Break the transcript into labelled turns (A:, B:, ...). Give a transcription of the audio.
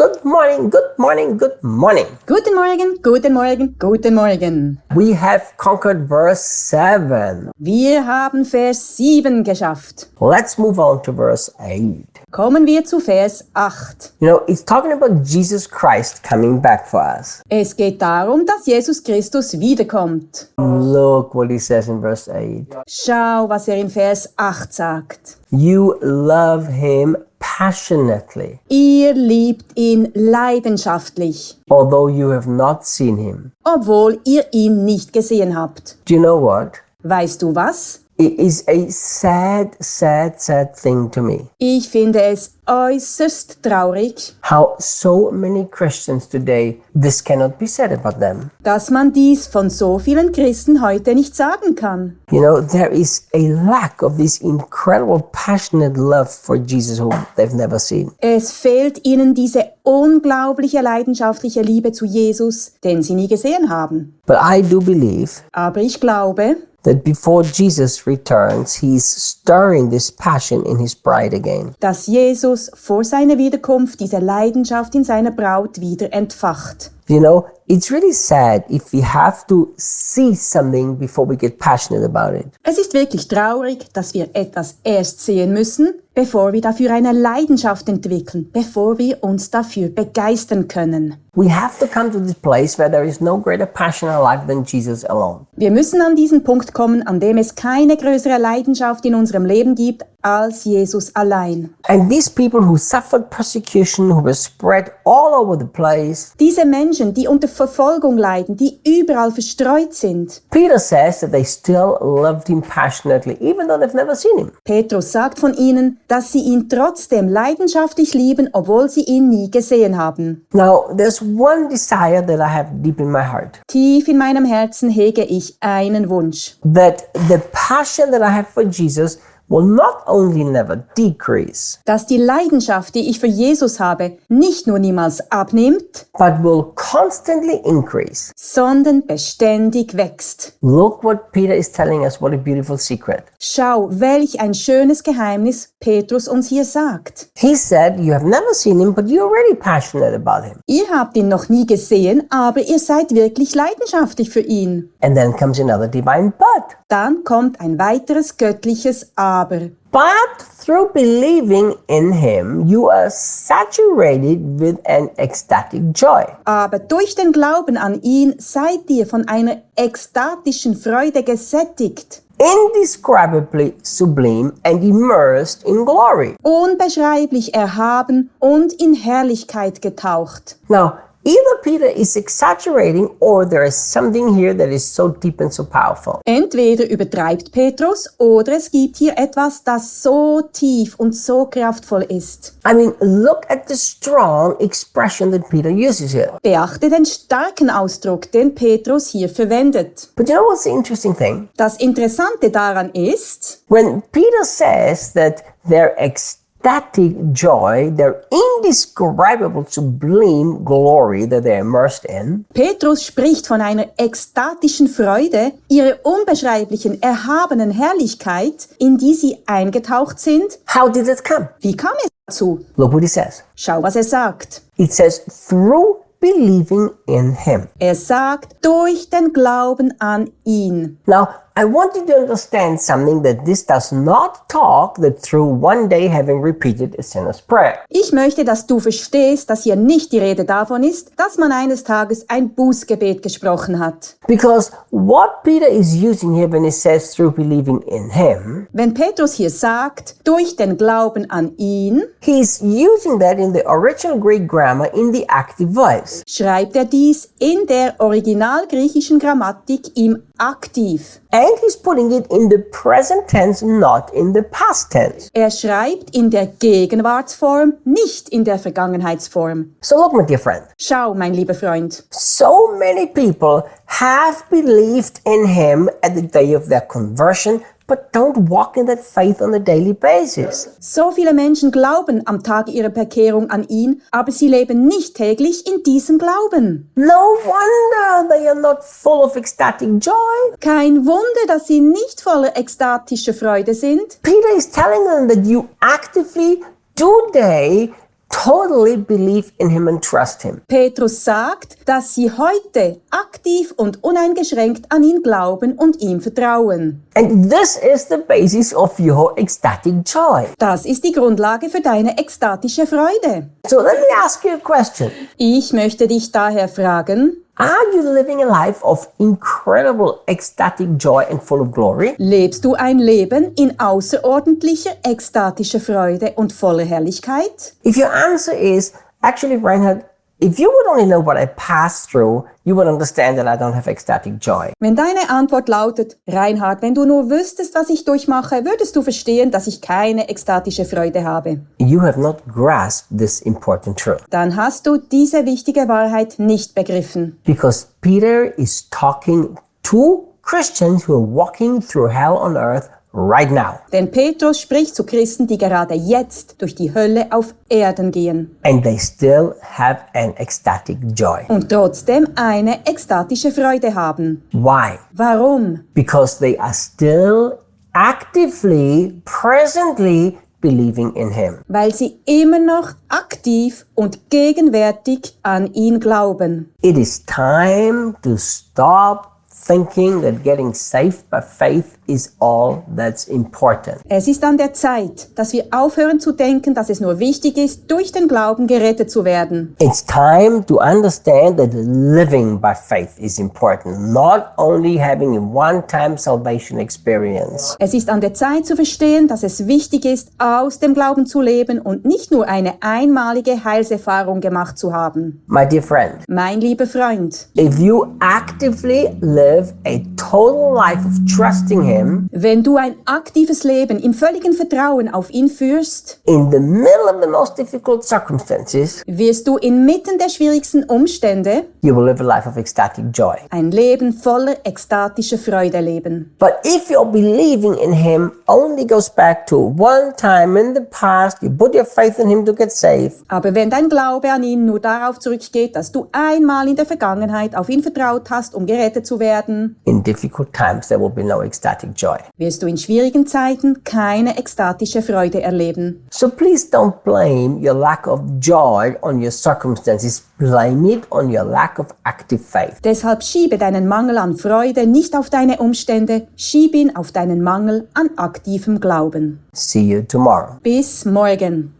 A: Good morning, good morning, good morning.
B: Guten Morgen, guten Morgen, guten Morgen.
A: We have conquered verse 7.
B: Wir haben Vers 7 geschafft.
A: Let's move on to verse 8.
B: Kommen wir zu Vers 8.
A: You know, it's talking about Jesus Christ coming back for us.
B: Es geht darum, dass Jesus Christus wiederkommt.
A: Look what he says in verse 8.
B: Schau, was in Vers 8 sagt.
A: You love him passionately,
B: Ihr liebt ihn leidenschaftlich,
A: although you have not seen him.
B: obwohl ihr ihn nicht gesehen habt.
A: Do you know what?
B: Weißt du was?
A: It is a sad thing to me.
B: Ich finde es äußerst traurig,
A: How so many Christians today, this cannot be said about them.
B: dass man dies von so vielen Christen heute nicht sagen kann.
A: You know, there is a lack of this incredible passionate love for Jesus who they've never seen.
B: Es fehlt ihnen diese unglaubliche leidenschaftliche Liebe zu Jesus, den sie nie gesehen haben.
A: But I do believe
B: Aber ich glaube,
A: that before Jesus returns, he's stirring this passion in his bride again.
B: dass Jesus vor seiner Wiederkunft diese Leidenschaft in seiner Braut wieder entfacht.
A: You know, it's really sad if we have to see something before we get passionate about it.
B: Es ist wirklich traurig, dass wir etwas erst sehen müssen, bevor wir dafür eine Leidenschaft entwickeln, bevor wir uns dafür begeistern können.
A: We have to come to this place where there is no greater passion in our life than Jesus alone.
B: Wir müssen an diesen Punkt kommen, an dem es keine größere Leidenschaft in unserem Leben gibt als Jesus allein.
A: And these people who suffered persecution, who were spread all over the place,
B: Diese Menschen, die unter Verfolgung leiden, die überall verstreut sind.
A: Peter says that they still loved him passionately, even though they've never seen him.
B: Petrus sagt von ihnen, dass sie ihn trotzdem leidenschaftlich lieben, obwohl sie ihn nie gesehen haben.
A: Now, there's one desire that I have deep in my heart.
B: Tief in meinem Herzen hege ich einen Wunsch,
A: That the passion that I have for Jesus will not only never decrease,
B: dass die Leidenschaft, die ich für Jesus habe, nicht nur niemals abnimmt,
A: but will constantly increase.
B: sondern beständig wächst.
A: Look what Peter is telling us, what a beautiful secret.
B: Schau, welch ein schönes Geheimnis Petrus uns hier sagt.
A: He said, you have never seen him, but you're already passionate about him.
B: Ihr habt ihn noch nie gesehen, aber ihr seid wirklich leidenschaftlich für ihn.
A: And then comes another divine but.
B: Dann kommt ein weiteres göttliches Aber.
A: But through believing in him, you are saturated with an ecstatic joy.
B: Aber durch den Glauben an ihn seid ihr von einer ekstatischen Freude gesättigt,
A: Indescribably sublime and immersed in glory.
B: unbeschreiblich erhaben und in Herrlichkeit getaucht.
A: Now, either Peter is exaggerating or there is something here that is so deep and so powerful.
B: Entweder übertreibt Petrus oder es gibt hier etwas, das so tief und so kraftvoll ist.
A: I mean, look at the strong expression that Peter uses here.
B: Beachte den starken Ausdruck, den Petrus hier verwendet.
A: But you know what's the interesting thing?
B: Das Interessante daran ist,
A: When Peter says that their ecstatic joy, their indescribable sublime glory that they're immersed in,
B: Petrus spricht von einer ekstatischen Freude, ihrer unbeschreiblichen, erhabenen Herrlichkeit, in die sie eingetaucht sind.
A: how did it come?
B: Wie kam es dazu?
A: Look what he says.
B: Schau, was er sagt.
A: It says, through believing in him.
B: Er sagt, durch den Glauben an ihn.
A: Now, I want you to understand something, that this does not talk that through one day having repeated a sinner's prayer.
B: Ich möchte, dass du verstehst, dass hier nicht die Rede davon ist, dass man eines Tages ein Bußgebet gesprochen hat.
A: Because what Peter is using here when he says through believing in him,
B: Wenn Petrus hier sagt, durch den Glauben an ihn,
A: he's using that in the original Greek grammar in the active voice.
B: schreibt er dies in der originalgriechischen Grammatik im Aktiv.
A: And he's putting it in the present tense, not in the past tense.
B: Er schreibt in der Gegenwartsform, nicht in der Vergangenheitsform.
A: So look, my dear friend,
B: Schau, mein lieber Freund.
A: so many people have believed in him at the day of their conversion, but don't walk in that faith on a daily basis.
B: So viele Menschen glauben am Tag ihrer Bekehrung an ihn, aber sie leben nicht täglich in diesem Glauben.
A: No wonder they are not full of ecstatic joy.
B: Kein Wunder, dass sie nicht voller ekstatischer Freude sind.
A: Peter is telling them that you actively today totally believe in him and trust him.
B: Petrus sagt, dass sie heute aktiv und uneingeschränkt an ihn glauben und ihm vertrauen.
A: And this is the basis of your ecstatic joy.
B: Das ist die Grundlage für deine ekstatische Freude.
A: So let me ask you a question.
B: Ich möchte dich daher fragen,
A: Are you living a life of incredible ecstatic joy and full of glory?
B: lebst du ein Leben in außerordentlicher, ekstatischer Freude und voller Herrlichkeit?
A: If your answer is, actually, Reinhard, if you would only know what I passed through, you would understand that I don't have ecstatic joy.
B: Wenn deine Antwort lautet, Reinhard, wenn du nur wüsstest, was ich durchmache, würdest du verstehen, dass ich keine ekstatische Freude habe.
A: You have not grasped this important truth.
B: Dann hast du diese wichtige Wahrheit nicht begriffen.
A: Because Peter is talking to Christians who are walking through hell on earth right now.
B: Denn Petrus spricht zu Christen, die gerade jetzt durch die Hölle auf Erden gehen
A: And they still have an ecstatic joy.
B: und trotzdem eine ekstatische Freude haben.
A: Why?
B: Warum?
A: Because they are still actively, presently believing in him.
B: Weil sie immer noch aktiv und gegenwärtig an ihn glauben.
A: It is time to stop thinking that getting saved by faith is all that's important.
B: Es ist an der Zeit, dass wir aufhören zu denken, dass es nur wichtig ist, durch den Glauben gerettet zu werden.
A: It's time to understand that living by faith is important, not only having a one-time salvation experience.
B: Es ist an der Zeit zu verstehen, dass es wichtig ist, aus dem Glauben zu leben und nicht nur eine einmalige Heilserfahrung gemacht zu haben.
A: My dear friend,
B: Mein lieber Freund,
A: if you actively live a total life of trusting him,
B: wenn du ein aktives Leben im völligen Vertrauen auf ihn führst,
A: in the middle of the most difficult circumstances,
B: wirst du inmitten der schwierigsten Umstände
A: you will live a life of ecstatic joy.
B: ein Leben voller ekstatischer Freude leben.
A: But if your believing in him only goes back to one time in the past, you put your faith in him to get saved,
B: Aber wenn dein Glaube an ihn nur darauf zurückgeht, dass du einmal in der Vergangenheit auf ihn vertraut hast, um gerettet zu werden,
A: in difficult times there will be no ecstatic joy.
B: wirst du in schwierigen Zeiten keine ekstatische Freude erleben.
A: So please don't blame your lack of joy on your circumstances. Blame it on your lack of active faith.
B: Deshalb schiebe deinen Mangel an Freude nicht auf deine Umstände, schieb ihn auf deinen Mangel an aktivem Glauben.
A: See you tomorrow.
B: Bis morgen.